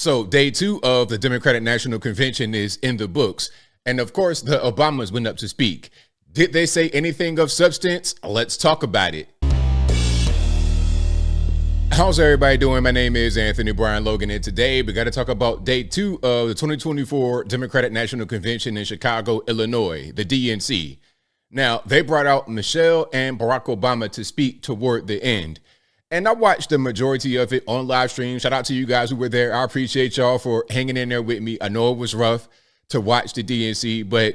So day 2 of the Democratic National Convention is in the books. And of course, the Obamas went up to speak. Did they say anything of substance? Let's talk about it. How's everybody doing? My name is Anthony Brian Logan, and today we got to talk about day 2 of the 2024 Democratic National Convention in Chicago, Illinois, the DNC. Now, they brought out Michelle and Barack Obama to speak toward the end. And I watched the majority of it on live stream. Shout out to you guys who were there. I appreciate y'all for hanging in there with me. I know it was rough to watch the DNC, but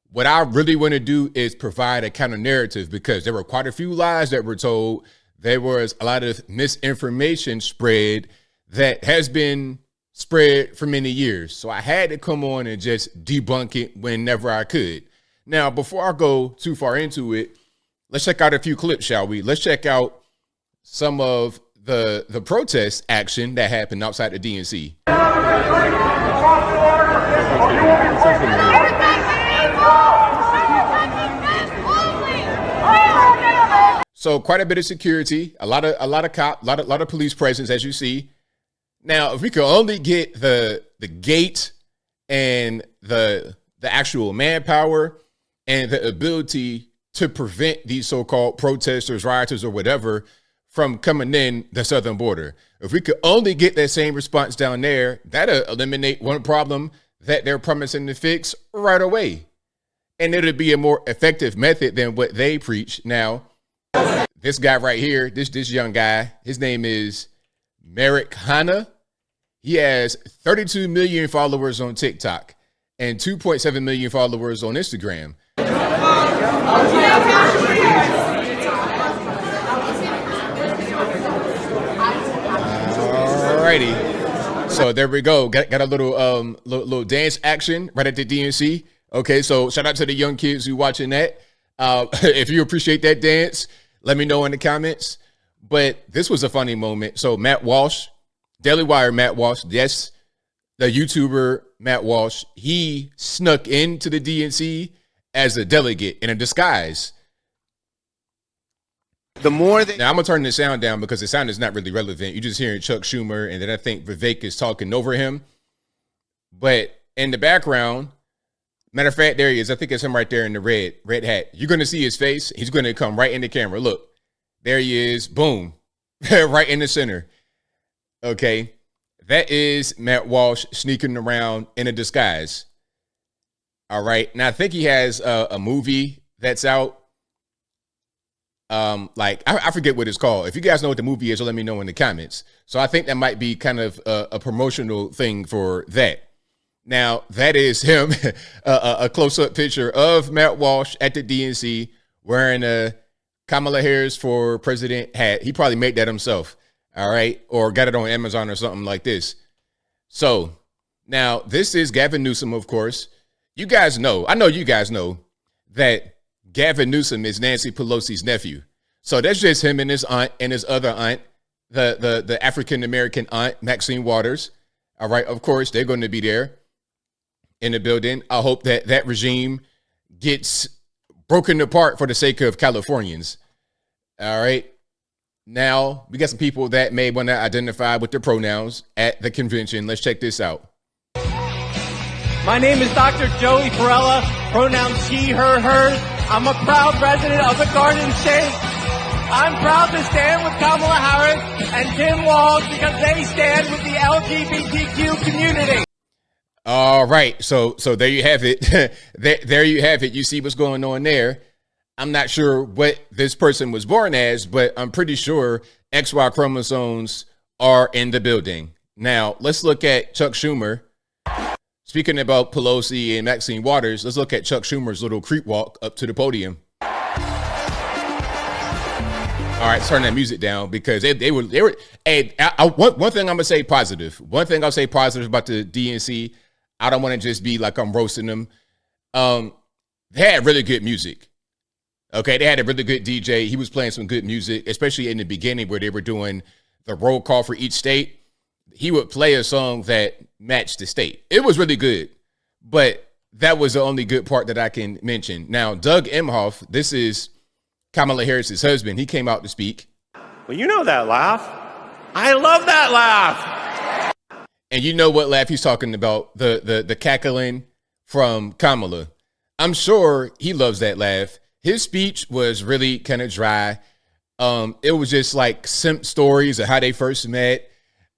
what I really want to do is provide a counter narrative, because there were quite a few lies that were told. There was a lot of misinformation spread that has been spread for many years. So I had to come on and just debunk it whenever I could. Now, before I go too far into it, let's check out a few clips, shall we? Let's check out some of the protest action that happened outside the DNC. So quite a bit of security, a lot of police presence, as you see. Now, if we could only get the gate and the actual manpower and the ability to prevent these so-called protesters, rioters, or whatever from coming in the southern border. If we could only get that same response down there, that'll eliminate one problem that they're promising to fix right away. And it'll be a more effective method than what they preach. Now, this guy right here, this young guy, his name is Merrick Hanna. He has 32 million followers on TikTok and 2.7 million followers on Instagram. Alrighty, so there we go. Got a little dance action right at the DNC. Okay, so shout out to the young kids who watching that. If you appreciate that dance, let me know in the comments. But this was a funny moment. So Matt Walsh, Daily Wire Matt Walsh, yes, the YouTuber Matt Walsh, he snuck into the DNC as a delegate in a disguise. The more that now I'm gonna turn the sound down because the sound is not really relevant. You're just hearing Chuck Schumer, and then I think Vivek is talking over him. But in the background, matter of fact, there he is. I think it's him right there in the red hat. You're gonna see his face. He's gonna come right in the camera. Look, there he is. Boom, right in the center. Okay, that is Matt Walsh sneaking around in a disguise. All right, now I think he has a movie that's out. Like I forget what it's called. If you guys know what the movie is, let me know in the comments. So I think that might be kind of a promotional thing for that. Now that is him, a close-up picture of Matt Walsh at the DNC wearing a Kamala Harris for president hat. He probably made that himself. All right, or got it on Amazon or something like this. So now this is Gavin Newsom, of course. You guys know, I know you guys know that Gavin Newsom is Nancy Pelosi's nephew. So that's just him and his aunt and his other aunt, the African-American aunt, Maxine Waters. All right, of course, they're going to be there in the building. I hope that regime gets broken apart for the sake of Californians. All right. Now, we got some people that may want to identify with their pronouns at the convention. Let's check this out. My name is Dr. Joey Perella, pronouns she, her, hers. I'm a proud resident of the Garden State. I'm proud to stand with Kamala Harris and Tim Walsh because they stand with the LGBTQ community. All right, so there you have it. there you have it. You see what's going on there. I'm not sure what this person was born as, but I'm pretty sure XY chromosomes are in the building. Now, let's look at Chuck Schumer. Speaking about Pelosi and Maxine Waters, let's look at Chuck Schumer's little creep walk up to the podium. All right, turn that music down because they were. Hey, one thing I'm gonna say positive. One thing I'll say positive about the DNC. I don't want to just be like I'm roasting them. They had really good music. Okay, they had a really good DJ. He was playing some good music, especially in the beginning where they were doing the roll call for each state. He would play a song that matched the state. It was really good, but that was the only good part that I can mention. Now, Doug Emhoff, this is Kamala Harris's husband. He came out to speak. Well, you know that laugh. I love that laugh. And you know what laugh he's talking about, the cackling from Kamala. I'm sure he loves that laugh. His speech was really kind of dry. It was just like simp stories of how they first met.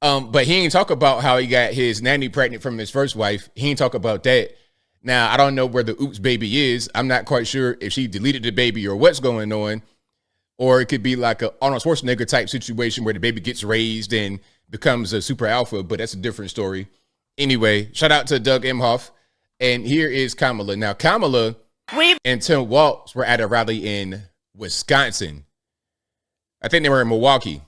But he ain't talk about how he got his nanny pregnant from his first wife. He ain't talk about that. Now, I don't know where the oops baby is. I'm not quite sure if she deleted the baby or what's going on. Or it could be like a Arnold Schwarzenegger type situation where the baby gets raised and becomes a super alpha, but that's a different story. Anyway, shout out to Doug Emhoff. And here is Kamala. Now, Kamala and Tim Walsh were at a rally in Wisconsin. I think they were in Milwaukee.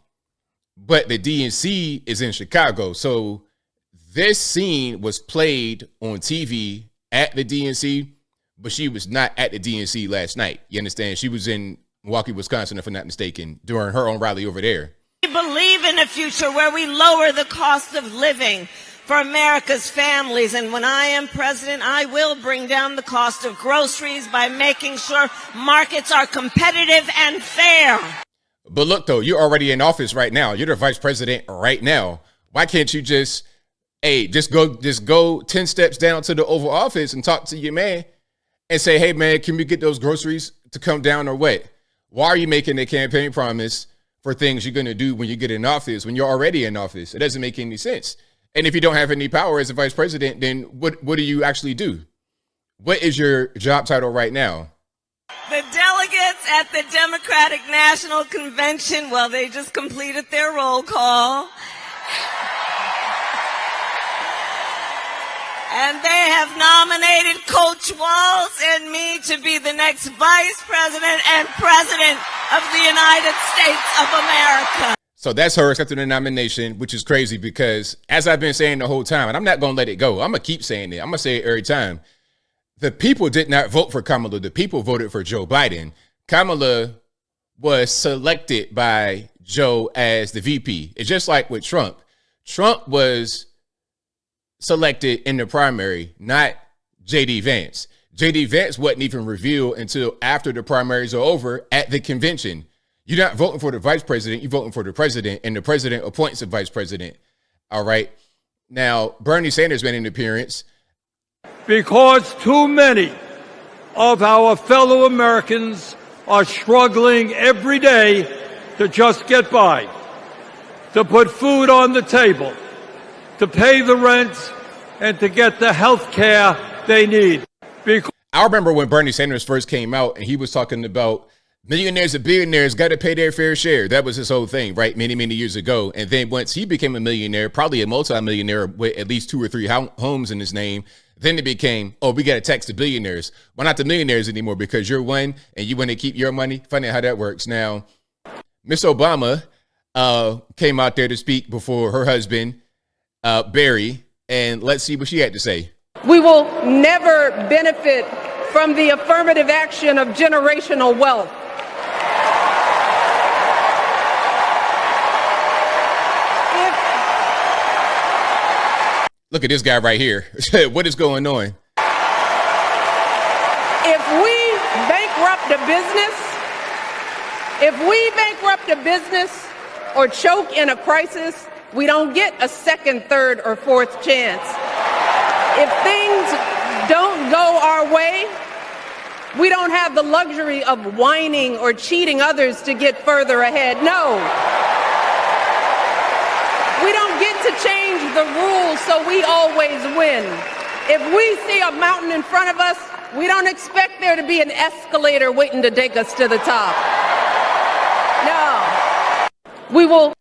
But the DNC is in Chicago. So this scene was played on TV at the DNC, but she was not at the DNC last night. You understand? She was in Milwaukee, Wisconsin, if I'm not mistaken, during her own rally over there. We believe in a future where we lower the cost of living for America's families. And when I am president, I will bring down the cost of groceries by making sure markets are competitive and fair. But look, though, you're already in office right now. You're the vice president right now. Why can't you just go 10 steps down to the Oval Office and talk to your man and say, hey, man, can we get those groceries to come down or what? Why are you making a campaign promise for things you're going to do when you get in office, when you're already in office? It doesn't make any sense. And if you don't have any power as a vice president, then what do you actually do? What is your job title right now? The delegates at the Democratic National Convention, well, they just completed their roll call. And they have nominated Coach Walsh and me to be the next vice president and president of the United States of America. So that's her accepting the nomination, which is crazy because as I've been saying the whole time, and I'm not going to let it go. I'm going to keep saying it. I'm going to say it every time. The people did not vote for Kamala. The people voted for Joe Biden. Kamala was selected by Joe as the VP. It's just like with Trump. Trump was selected in the primary, not J.D. Vance. J.D. Vance wasn't even revealed until after the primaries are over at the convention. You're not voting for the vice president. You're voting for the president, and the president appoints a vice president. All right. Now, Bernie Sanders made an appearance. Because too many of our fellow Americans are struggling every day to just get by, to put food on the table, to pay the rent, and to get the health care they need. I remember when Bernie Sanders first came out and he was talking about millionaires and billionaires got to pay their fair share. That was his whole thing, right? Many, many years ago. And then once he became a millionaire, probably a multi-millionaire with at least 2 or 3 homes in his name, then it became, oh, we got to tax the billionaires. Well, not the millionaires anymore because you're one and you want to keep your money. Funny how that works. Now, Miss Obama came out there to speak before her husband, Barry, and let's see what she had to say. We will never benefit from the affirmative action of generational wealth. Look at this guy right here. What is going on? If we bankrupt a business or choke in a crisis, we don't get a second, third, or fourth chance. If things don't go our way, we don't have the luxury of whining or cheating others to get further ahead. No. We don't get to change the rules so we always win. If we see a mountain in front of us, we don't expect there to be an escalator waiting to take us to the top. No. We will.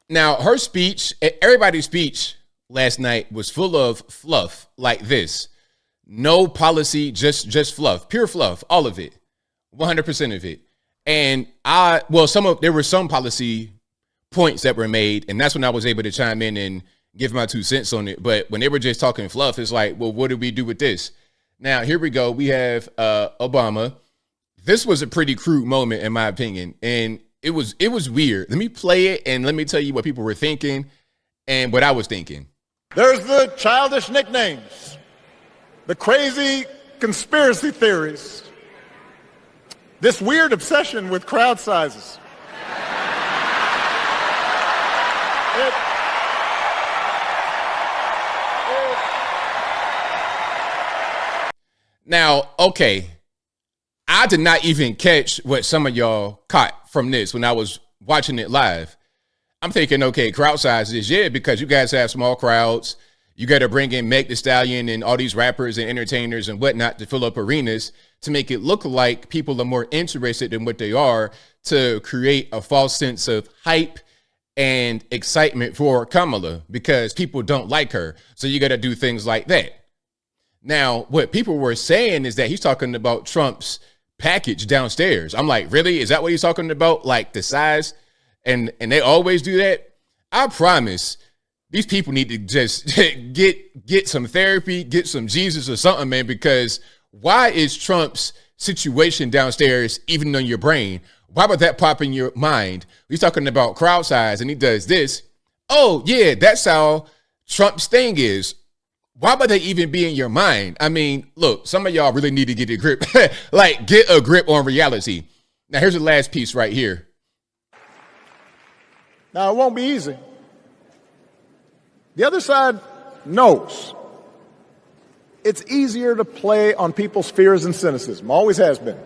Now, her speech, everybody's speech last night was full of fluff like this. No policy, just fluff, pure fluff, all of it, 100% of it. And there were some policy points that were made, and that's when I was able to chime in and give my 2 cents on it. But when they were just talking fluff, it's like, well, what do we do with this? Now, here we go. We have Obama. This was a pretty crude moment, in my opinion, and it was weird. Let me play it, and let me tell you what people were thinking and what I was thinking. There's the childish nicknames, the crazy conspiracy theories, this weird obsession with crowd sizes. Now, okay, I did not even catch what some of y'all caught from this when I was watching it live. I'm thinking, okay, crowd sizes, yeah, because you guys have small crowds. You got to bring in Meg Thee Stallion and all these rappers and entertainers and whatnot to fill up arenas to make it look like people are more interested than what they are, to create a false sense of hype and excitement for Kamala because people don't like her. So you got to do things like that. Now, what people were saying is that he's talking about Trump's package downstairs. I'm like, really? Is that what he's talking about? Like the size? And they always do that. I promise these people need to just get some therapy, get some Jesus or something, man, because why is Trump's situation downstairs even on your brain? Why would that pop in your mind? He's talking about crowd size and he does this. Oh, yeah, that's how Trump's thing is. Why would they even be in your mind? I mean, look, some of y'all really need to get a grip, like get a grip on reality. Now, here's the last piece right here. Now, it won't be easy. The other side knows it's easier to play on people's fears and cynicism, always has been.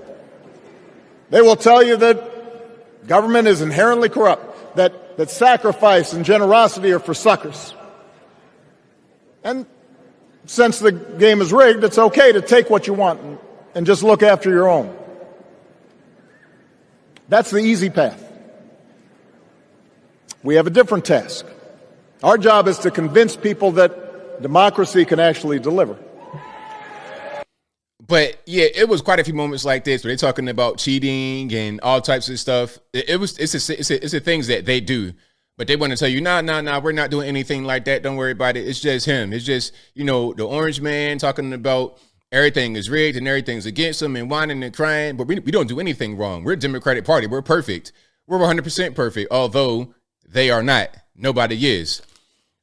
They will tell you that government is inherently corrupt, that sacrifice and generosity are for suckers. And since the game is rigged, it's okay to take what you want and just look after your own. That's the easy path. We have a different task. Our job is to convince people that democracy can actually deliver. But yeah, it was quite a few moments like this where they're talking about cheating and all types of stuff. It's the things that they do, but they want to tell you, nah, we're not doing anything like that. Don't worry about it. It's just him. It's just, the orange man talking about everything is rigged and everything's against him and whining and crying. But we don't do anything wrong. We're a Democratic Party. We're perfect. We're 100% perfect, although they are not. Nobody is.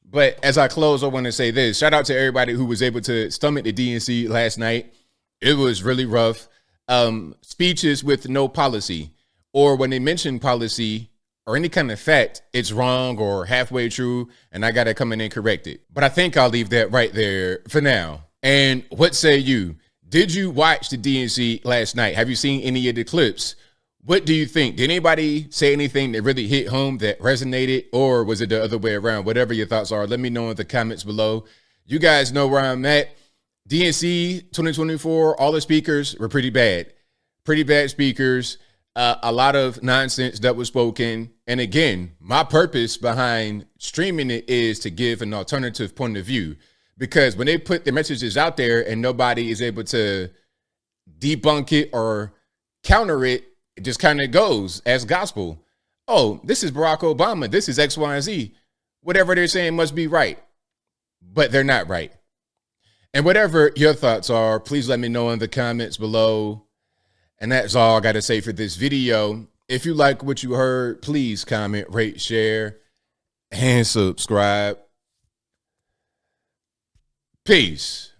But as I close, I want to say this. Shout out to everybody who was able to stomach the DNC last night. It was really rough. Speeches with no policy, or when they mention policy or any kind of fact, it's wrong or halfway true, and I got to come in and correct it. But I think I'll leave that right there for now. And what say you? Did you watch the DNC last night? Have you seen any of the clips? What do you think? Did anybody say anything that really hit home, that resonated, or was it the other way around? Whatever your thoughts are, let me know in the comments below. You guys know where I'm at. DNC 2024, all the speakers were pretty bad speakers, a lot of nonsense that was spoken. And again, my purpose behind streaming it is to give an alternative point of view, because when they put the messages out there and nobody is able to debunk it or counter it, it just kind of goes as gospel. Oh, this is Barack Obama. This is X, Y, and Z. Whatever they're saying must be right, but they're not right. And whatever your thoughts are, please let me know in the comments below. And that's all I got to say for this video. If you like what you heard, please comment, rate, share, and subscribe. Peace.